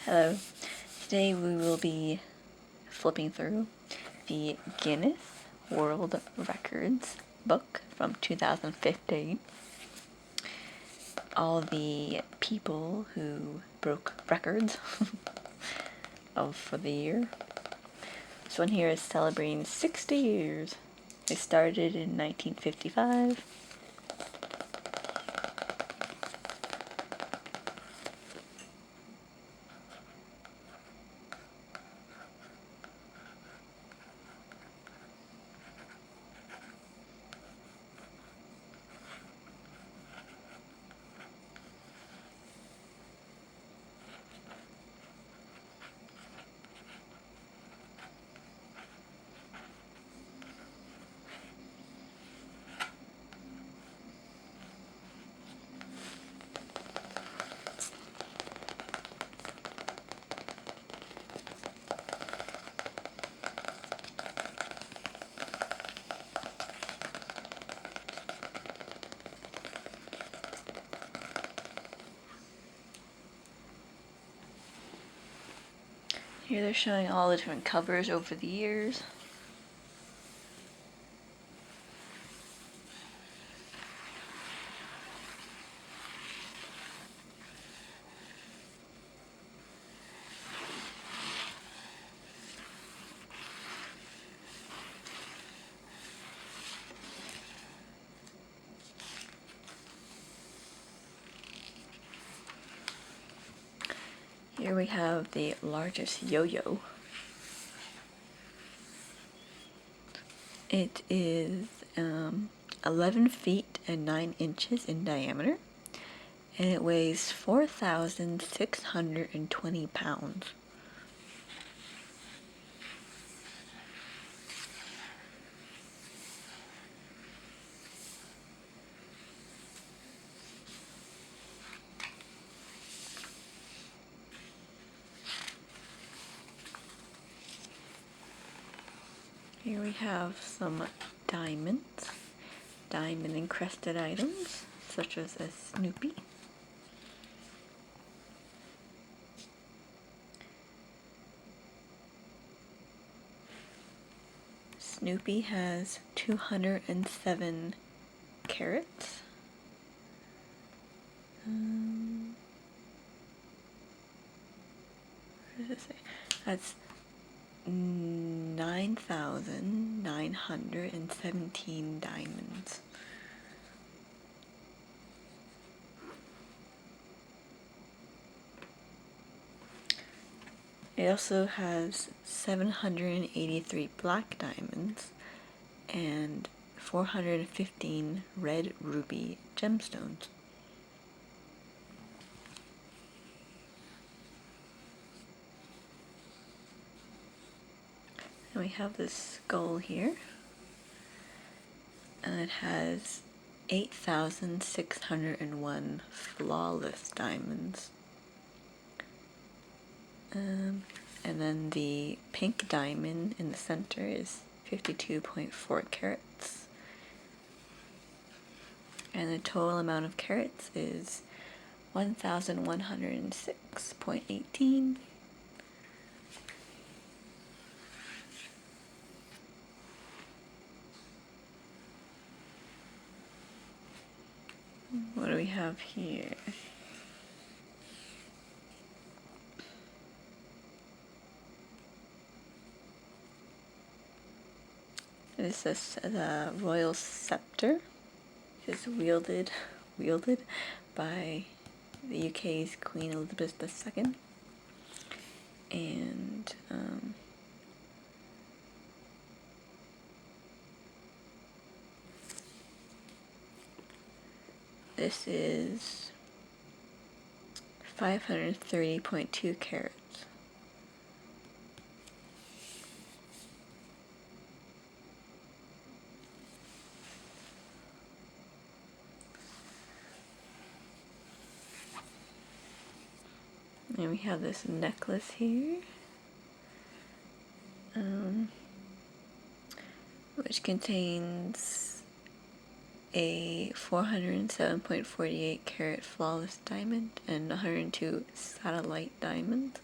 Hello. Today we will be flipping through the Guinness World Records book from 2015. All the people who broke records for the year. This one here is celebrating 60 years. It started in 1955. Here they're showing all the different covers over the years. Here we have the largest yo-yo. It is 11 feet and 9 inches in diameter, and it weighs 4,620 pounds. Here we have some diamonds, diamond encrusted items, such as a Snoopy. Snoopy has 207 carats. What does it say? That's 9,917 diamonds. It also has 783 black diamonds and 415 red ruby gemstones. And we have this skull here, and it has 8,601 flawless diamonds. And then the pink diamond in the center is 52.4 carats. And the total amount of carats is 1,106.18. What do we have here? This is the royal scepter. It's wielded by the UK's Queen Elizabeth II. And this is 530.2 carats. And we have this necklace here, which contains a 407.48 carat flawless diamond and 102 satellite diamonds.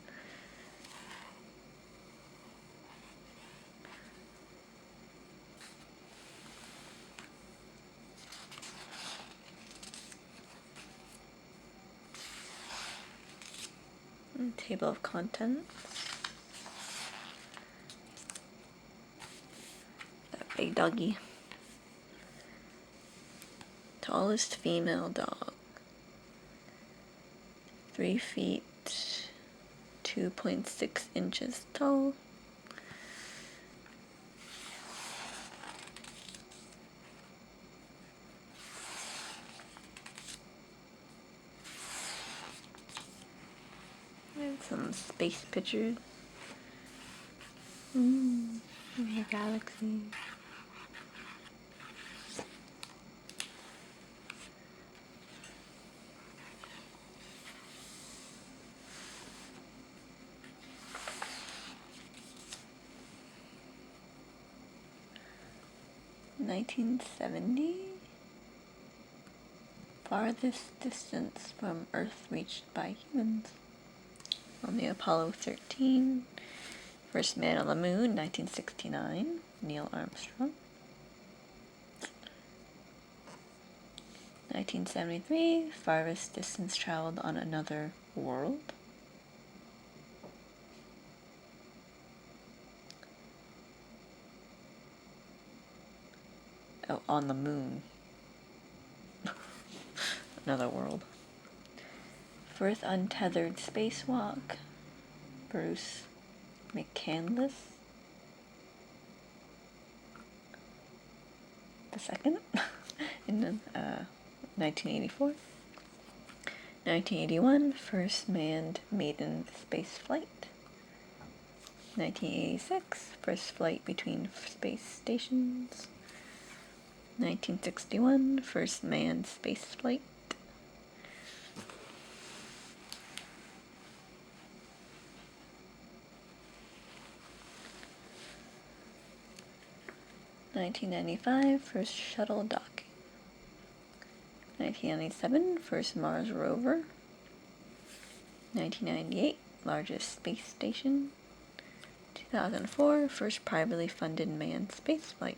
Table of contents. That big doggy. Tallest female dog. 3 feet, 2.6 inches tall. And some space pictures. The galaxy. (1970) Farthest distance from Earth reached by humans. On the Apollo 13. First man on the moon, 1969, Neil Armstrong. 1973, farthest distance traveled on another world. Oh, on the moon. Another world. First untethered spacewalk, Bruce McCandless the second in 1984. 1981, first manned maiden space flight. 1986, first flight between space stations. 1961, first manned space flight. 1995, first shuttle docking. 1997, first Mars rover. 1998, largest space station. 2004, first privately funded manned spaceflight.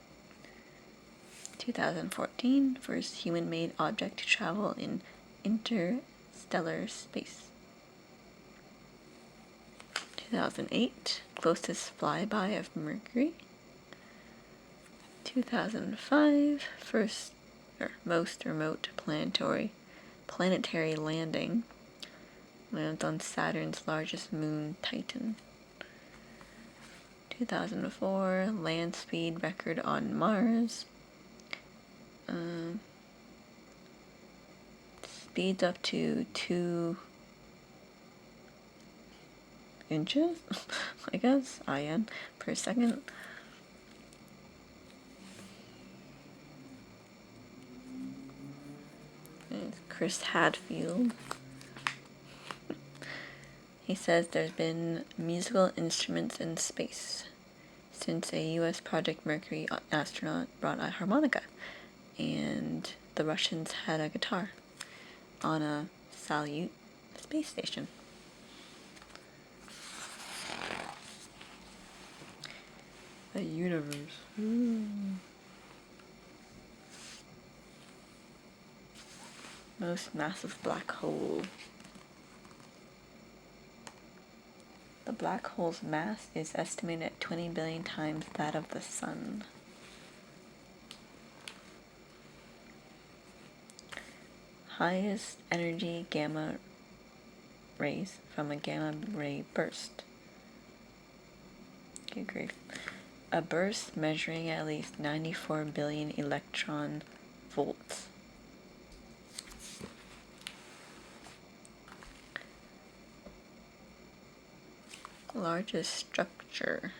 2014, first human-made object to travel in interstellar space. 2008, closest flyby of Mercury. 2005, first or most remote planetary landing. Lands on Saturn's largest moon, Titan. 2004, land speed record on Mars. Speeds up to 2 inches, I guess, IN, per second. Chris Hadfield. He says there's been musical instruments in space since a U.S. Project Mercury astronaut brought a harmonica, and the Russians had a guitar on a Salyut space station. The universe. Most massive black hole. The black hole's mass is estimated at 20 billion times that of the sun. Highest energy gamma rays from a gamma ray burst. Good grief. A burst measuring at least 94 billion electron volts. Largest structure.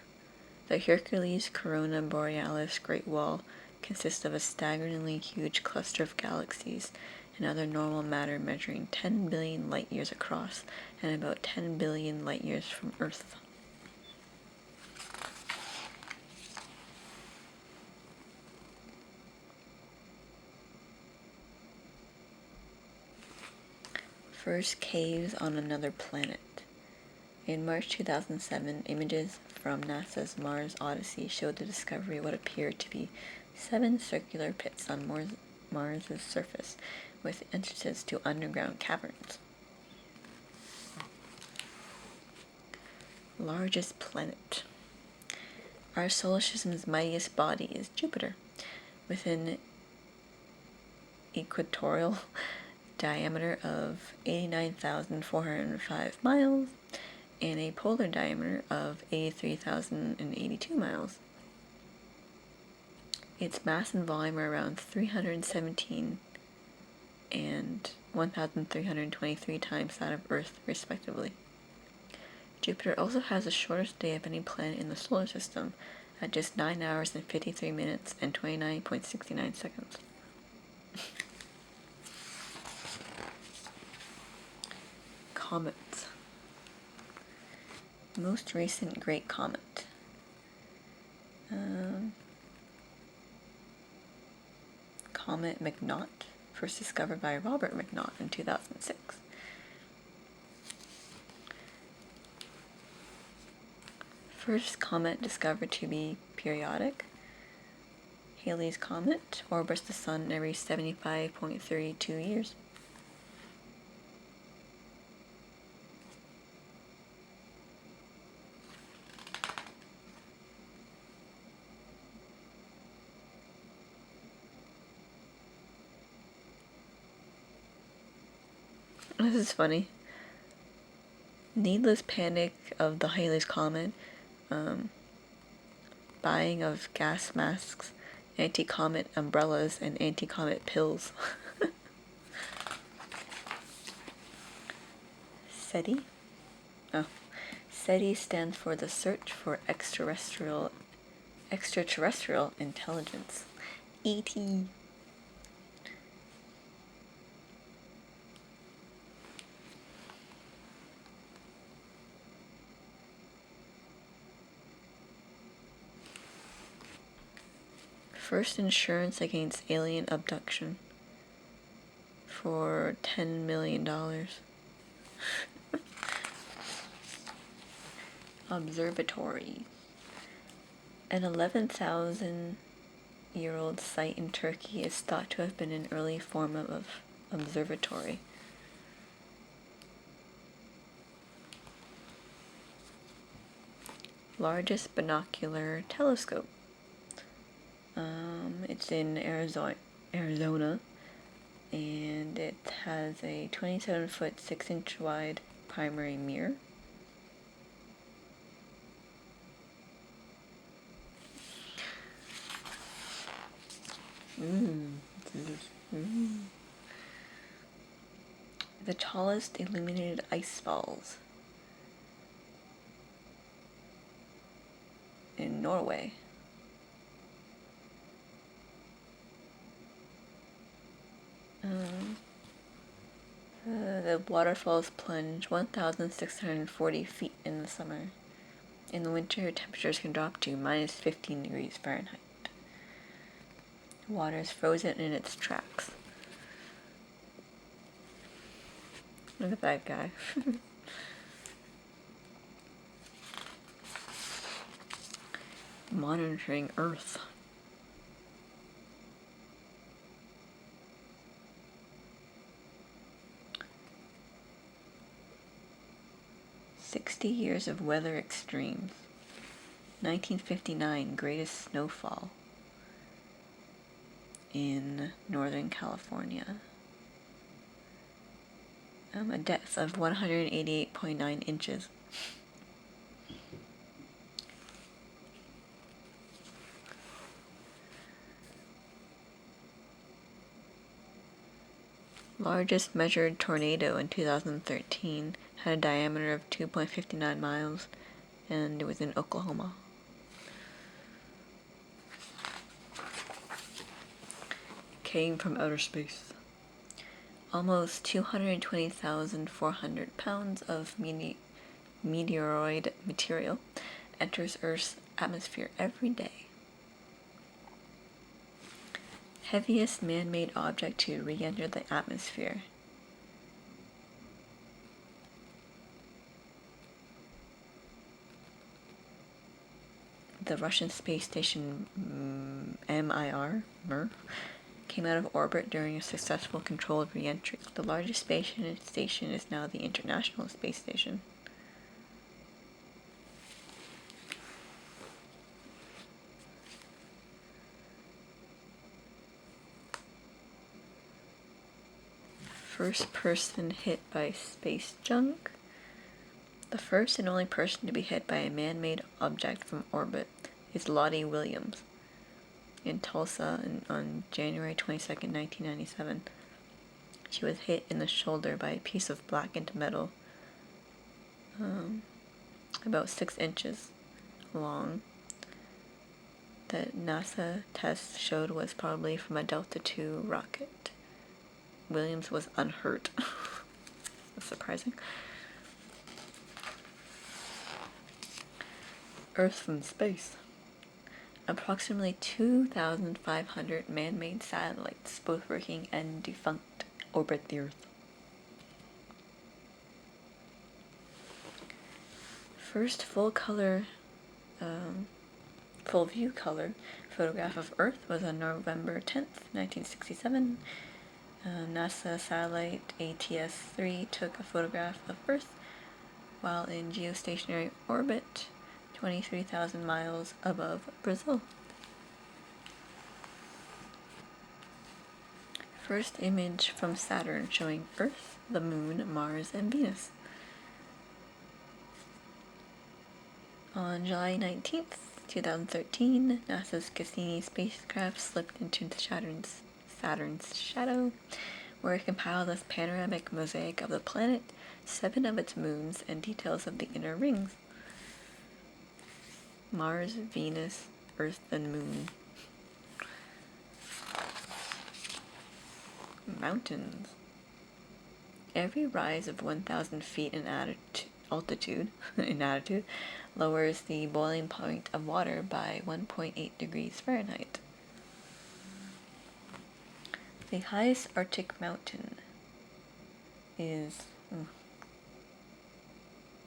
The Hercules Corona Borealis Great Wall consists of a staggeringly huge cluster of galaxies and other normal matter measuring 10 billion light years across and about 10 billion light years from Earth. First caves on another planet. In March 2007, images from NASA's Mars Odyssey showed the discovery of what appeared to be 7 circular pits on Mars's surface, with entrances to underground caverns. Largest planet. Our solar system's mightiest body is Jupiter, with an equatorial diameter of 89,405 miles and a polar diameter of 83,082 miles. Its mass and volume are around 317 and 1,323 times that of Earth, respectively. Jupiter also has the shortest day of any planet in the solar system, at just 9 hours and 53 minutes and 29.69 seconds. Comets. Most recent great comet. Comet McNaught, first discovered by Robert McNaught in 2006. First comet discovered to be periodic. Halley's Comet orbits the Sun every 75.32 years. This is funny. Needless panic of the Halley's Comet, buying of gas masks, anti-comet umbrellas, and anti-comet pills. SETI? Oh. SETI stands for the Search for Extraterrestrial Intelligence. E.T. First insurance against alien abduction for $10 million. Observatory. An 11,000-year-old site in Turkey is thought to have been an early form of observatory. Largest binocular telescope. It's in Arizona, and it has a 27-foot, 6-inch wide primary mirror. The tallest illuminated ice falls in Norway. The waterfalls plunge 1,640 feet in the summer. In the winter, temperatures can drop to minus 15 degrees Fahrenheit. Water is frozen in its tracks. Look at that guy. Monitoring Earth. "60 years of weather extremes. 1959, greatest snowfall in Northern California. A depth of 188.9 inches. Largest measured tornado in 2013 had a diameter of 2.59 miles, and it was in Oklahoma. Came from outer space. Almost 220,400 pounds of meteoroid material enters Earth's atmosphere every day. Heaviest man-made object to re-enter the atmosphere. The Russian space station Mir came out of orbit during a successful controlled re-entry. The largest space station is now the International Space Station. first person hit by space junk. The first and only person to be hit by a man-made object from orbit is Lottie Williams in Tulsa on January 22nd, 1997. She was hit in the shoulder by a piece of blackened metal about 6 inches long that NASA tests showed was probably from a Delta II rocket. Williams was unhurt. That's surprising. Earth from space. Approximately 2,500 man-made satellites, both working and defunct, orbit the Earth. First full view color photograph of Earth was on November 10th, 1967. NASA satellite ATS-3 took a photograph of Earth while in geostationary orbit 23,000 miles above Brazil. First image from Saturn showing Earth, the Moon, Mars, and Venus. On July 19th, 2013, NASA's Cassini spacecraft slipped into Saturn's shadow, where it compiled a panoramic mosaic of the planet, 7 of its moons, and details of the inner rings. Mars, Venus, Earth, and Moon. Mountains. Every rise of 1,000 feet in altitude lowers the boiling point of water by 1.8 degrees Fahrenheit. The highest Arctic mountain is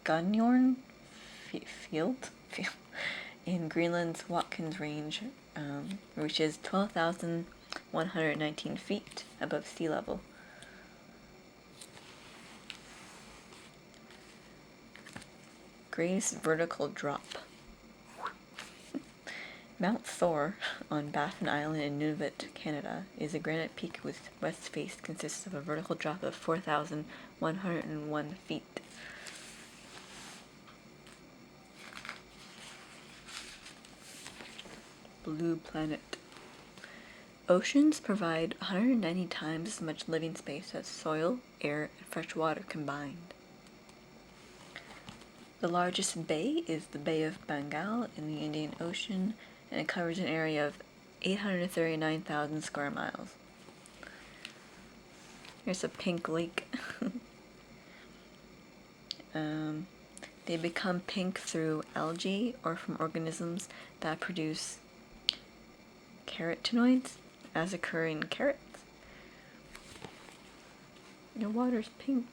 Gunnarn Field in Greenland's Watkins Range, which is 12,119 feet above sea level. Greatest vertical drop. Mount Thor on Baffin Island in Nunavut, Canada, is a granite peak whose west face consists of a vertical drop of 4,101 feet. Blue planet. Oceans provide 190 times as much living space as soil, air, and fresh water combined. The largest bay is the Bay of Bengal in the Indian Ocean, and it covers an area of 839,000 square miles. Here's a pink lake. They become pink through algae or from organisms that produce carotenoids, as occur in carrots. Your water's pink.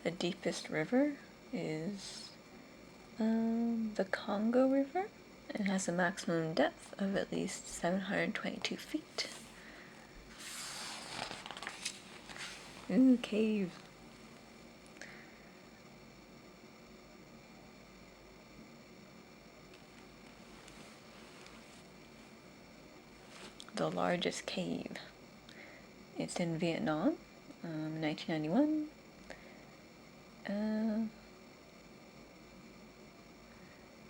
The deepest river is the Congo River. It has a maximum depth of at least 722 feet. Ooh, cave. The largest cave. It's in Vietnam, 1991.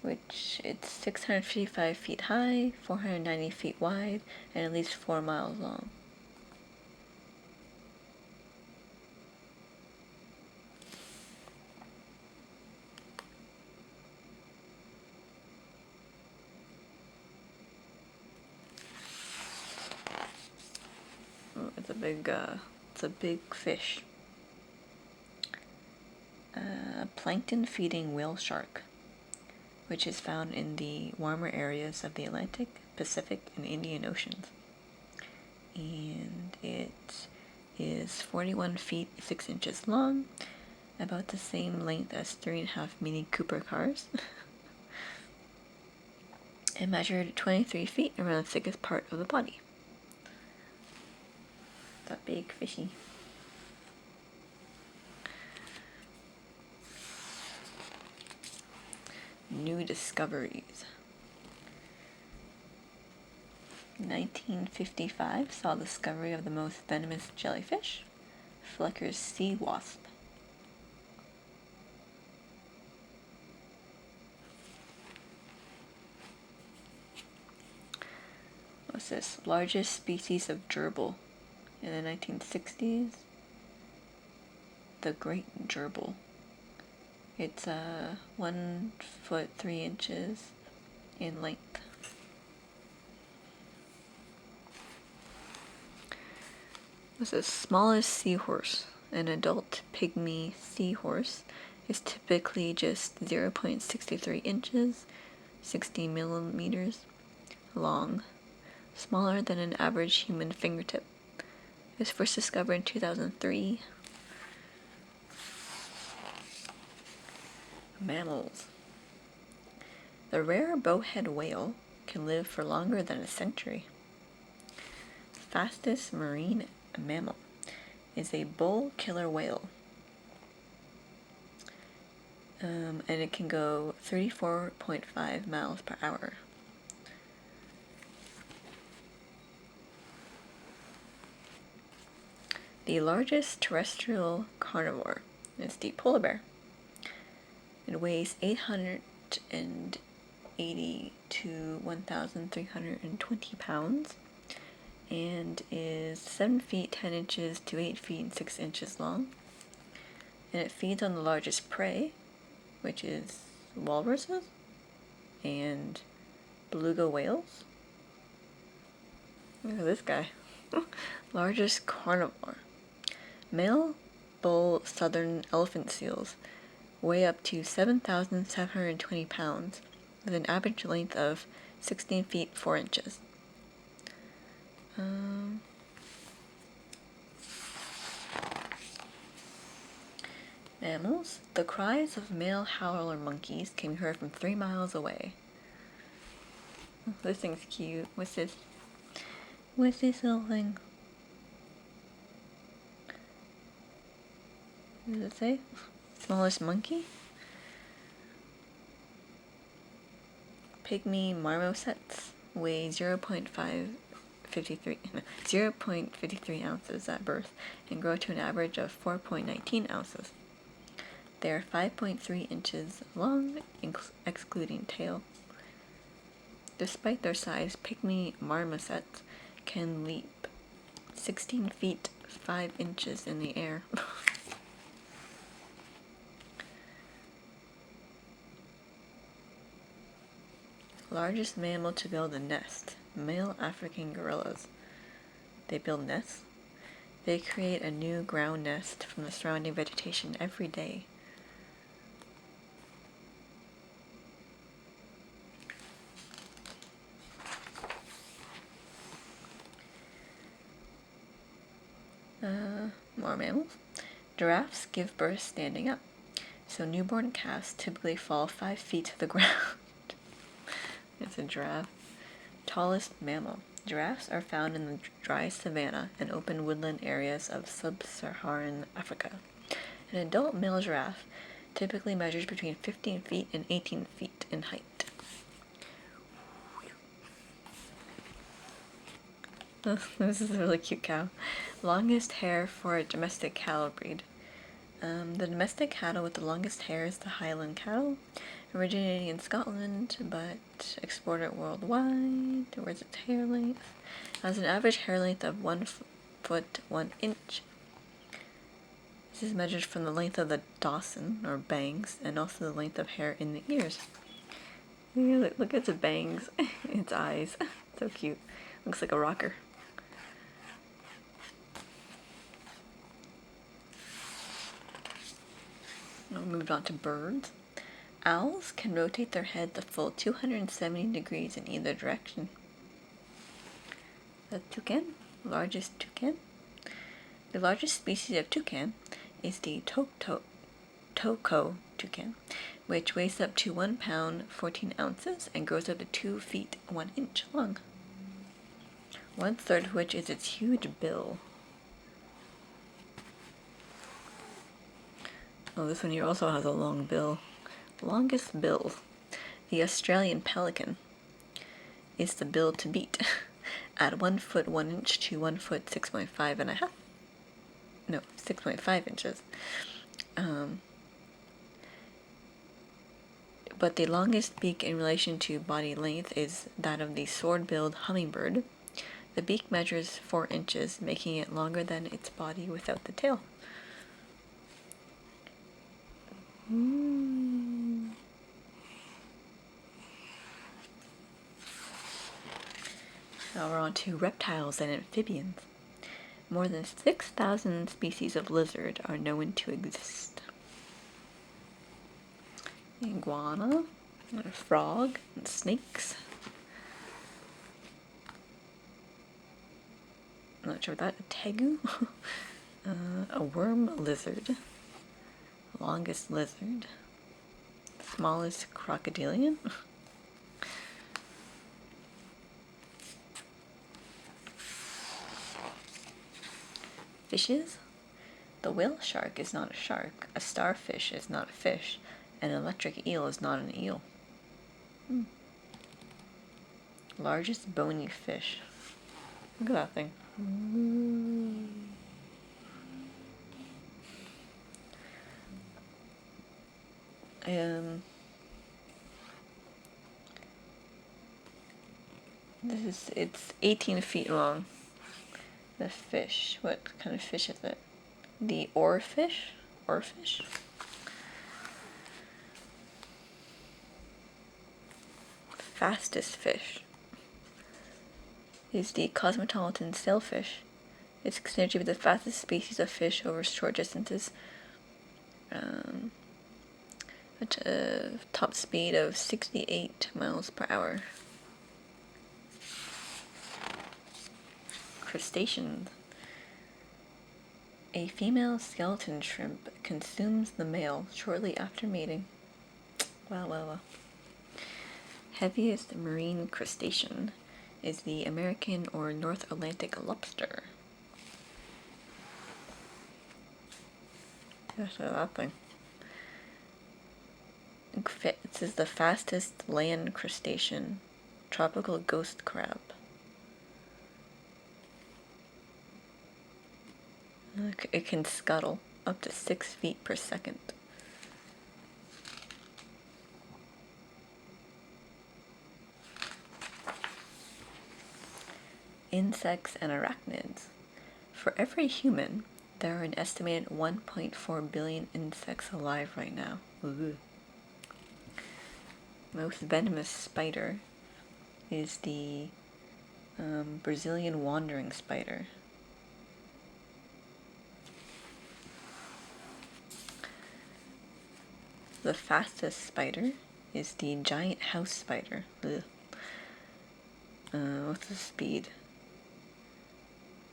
Which it's 655 feet high, 490 feet wide, and at least 4 miles long. Oh, it's a big fish. Plankton-feeding whale shark, which is found in the warmer areas of the Atlantic, Pacific, and Indian Oceans. And it is 41 feet 6 inches long, about the same length as 3.5 Mini Cooper cars. It measured 23 feet around the thickest part of the body. That big fishy. new discoveries. 1955 saw the discovery of the most venomous jellyfish, Flecker's sea wasp. What's this? Largest species of gerbil in the 1960s. The great gerbil. It's 1 foot 3 inches in length. What's the smallest seahorse? An adult pygmy seahorse is typically just 0.63 inches, 60 millimeters long, smaller than an average human fingertip. It was first discovered in 2003. Mammals. The rare bowhead whale can live for longer than a century. Fastest marine mammal is a bull killer whale. And it can go 34.5 miles per hour. The largest terrestrial carnivore is the polar bear. It weighs 880 to 1,320 pounds and is 7 feet 10 inches to 8 feet 6 inches long. And it feeds on the largest prey, which is walruses and beluga whales. Look at this guy. Largest carnivore. Male bull southern elephant seals weigh up to 7,720 pounds with an average length of 16 feet 4 inches. Mammals. The cries of male howler monkeys can be heard from 3 miles away. Oh, this thing's cute. What's this? What's this little thing? What does it say? Smallest monkey? Pygmy marmosets weigh 0.53 ounces at birth and grow to an average of 4.19 ounces. They are 5.3 inches long, excluding tail. Despite their size, pygmy marmosets can leap 16 feet 5 inches in the air. Largest mammal to build a nest. Male African gorillas. They build nests. They create a new ground nest from the surrounding vegetation every day. More mammals. Giraffes give birth standing up, so newborn calves typically fall 5 feet to the ground. It's a giraffe. Tallest mammal. Giraffes are found in the dry savanna and open woodland areas of sub-Saharan Africa. An adult male giraffe typically measures between 15 feet and 18 feet in height. This is a really cute cow. Longest hair for a domestic cattle breed. The domestic cattle with the longest hair is the Highland cattle, originating in Scotland but exported worldwide. Where's its hair length? It has an average hair length of 1 foot 1 inch. This is measured from the length of the Dawson, or bangs, and also the length of hair in the ears. Yeah, look at its bangs, its eyes. So cute. Looks like a rocker. Now we moved on to birds. Owls can rotate their heads a full 270 degrees in either direction. The toucan, largest toucan. The largest species of toucan is the toko toucan, which weighs up to 1 pound 14 ounces and grows up to 2 feet 1 inch long. 1/3 of which is its huge bill. Oh, this one here also has a long bill. Longest bill. The Australian pelican is the bill to beat at 1 foot 1 inch to 1 foot 6.5 and a half. No, 6.5 inches. But the longest beak in relation to body length is that of the sword-billed hummingbird. The beak measures 4 inches, making it longer than its body without the tail. Now we're on to reptiles and amphibians. More than 6,000 species of lizard are known to exist. Iguana, and a frog, and snakes. I'm not sure what that, a tegu? A worm lizard. Longest lizard. Smallest crocodilian. Fishes. The whale shark is not a shark. A starfish is not a fish. An electric eel is not an eel. Largest bony fish. Look at that thing. It's 18 feet long. The fish. What kind of fish is it? The oarfish? Oarfish? Fastest fish is the cosmopolitan sailfish. It's considered to be the fastest species of fish over short distances. At a top speed of 68 miles per hour. Crustaceans. A female skeleton shrimp consumes the male shortly after mating. Wow. Heaviest marine crustacean is the American or North Atlantic lobster. Gosh, that thing. This is the fastest land crustacean, tropical ghost crab. It can scuttle up to 6 feet per second. Insects and arachnids. For every human, there are an estimated 1.4 billion insects alive right now. Ooh. Most venomous spider is the Brazilian wandering spider. The fastest spider is the giant house spider. What's the speed?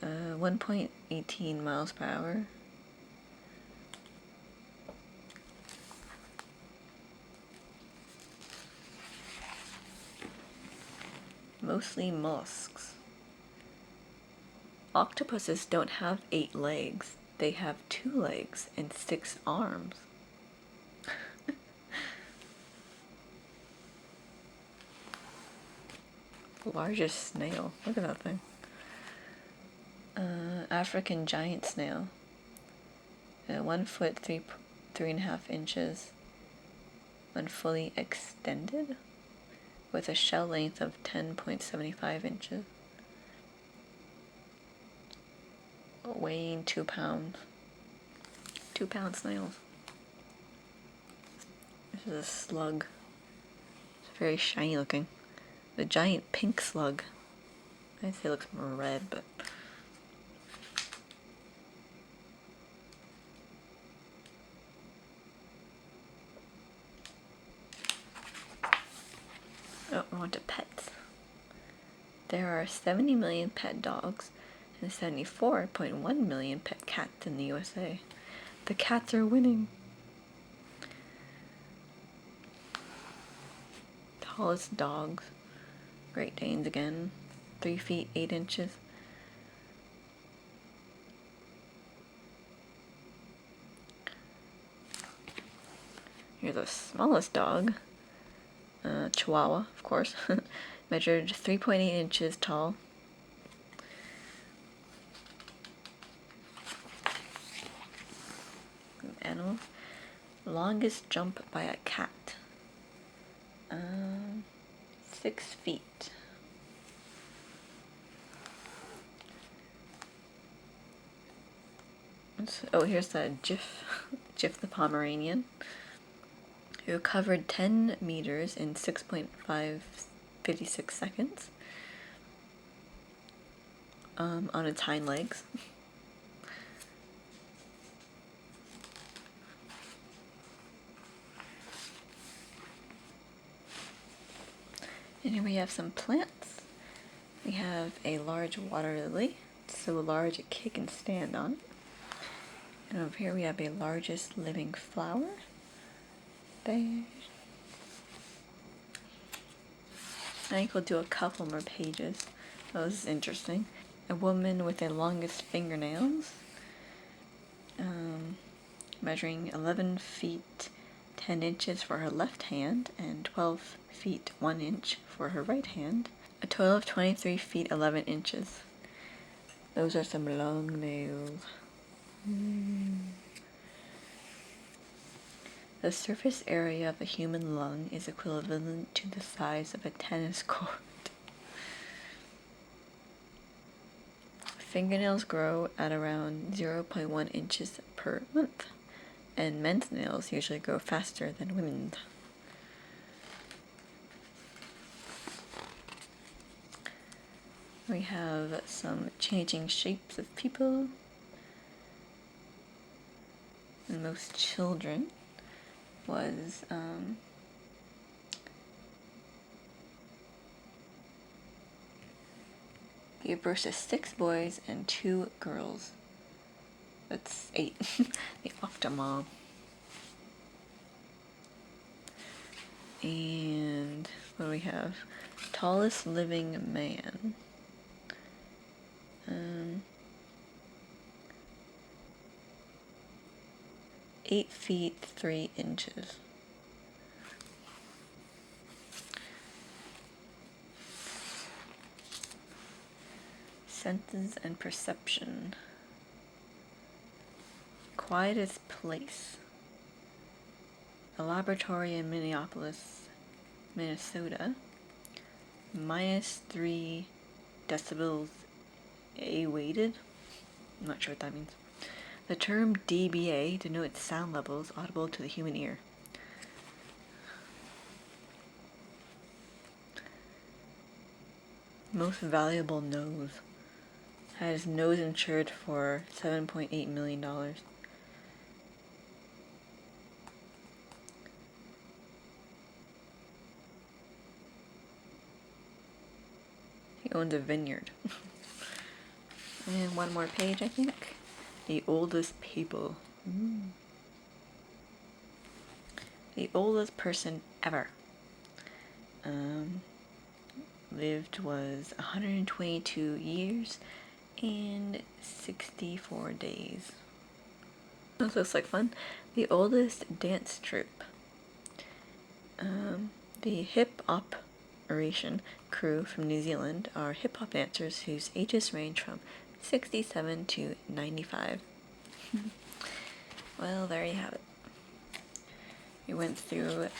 1.18 miles per hour. Mostly mollusks. Octopuses don't have 8 legs. They have 2 legs and 6 arms. Largest snail. Look at that thing. African giant snail. 1 foot 3.5 inches when fully extended, with a shell length of 10.75 inches. Weighing 2 pounds. 2 pound snails. This is a slug. It's very shiny looking. The giant pink slug. I'd say it looks more red, but we're on to pets. There are 70 million pet dogs and 74.1 million pet cats in the USA. The cats are winning. Tallest dogs. Great Danes again. 3 feet 8 inches. Here's the smallest dog. Chihuahua, of course, measured 3.8 inches tall. Animal. Longest jump by a cat. 6 feet. Oh, here's the Jif the Pomeranian, who covered 10 meters in 6.56 seconds on its hind legs. And here we have some plants. We have a large water lily, so large a kid can stand on it. And over here we have a largest living flower. There. I think we'll do a couple more pages. Oh, this is interesting. A woman with the longest fingernails, measuring 11 feet 10 inches for her left hand and 12 feet 1 inch for her right hand. A total of 23 feet 11 inches. Those are some long nails. The surface area of a human lung is equivalent to the size of a tennis court. Fingernails grow at around 0.1 inches per month, and men's nails usually grow faster than women's. We have some changing shapes of people. And most children was gave birth to 6 boys and 2 girls. That's 8. The octomom. And what do we have? Tallest living man. 8 feet 3 inches. Senses and perception. Quietest place. A laboratory in Minneapolis, Minnesota. -3 decibels A-weighted. I'm not sure what that means. The term dBA denotes sound levels audible to the human ear. Most valuable nose. Had his nose insured for $7.8 million. He owns a vineyard. And one more page, I think. The oldest people. The oldest person ever. Lived was 122 years and 64 days. This looks like fun. The oldest dance troupe. The hip operation crew from New Zealand are hip hop dancers whose ages range from 67 to 95. Well, there you have it. We went through a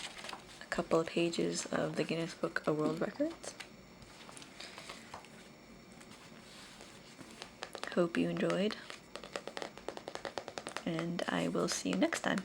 couple of pages of the Guinness Book of World Records. Hope you enjoyed, and I will see you next time.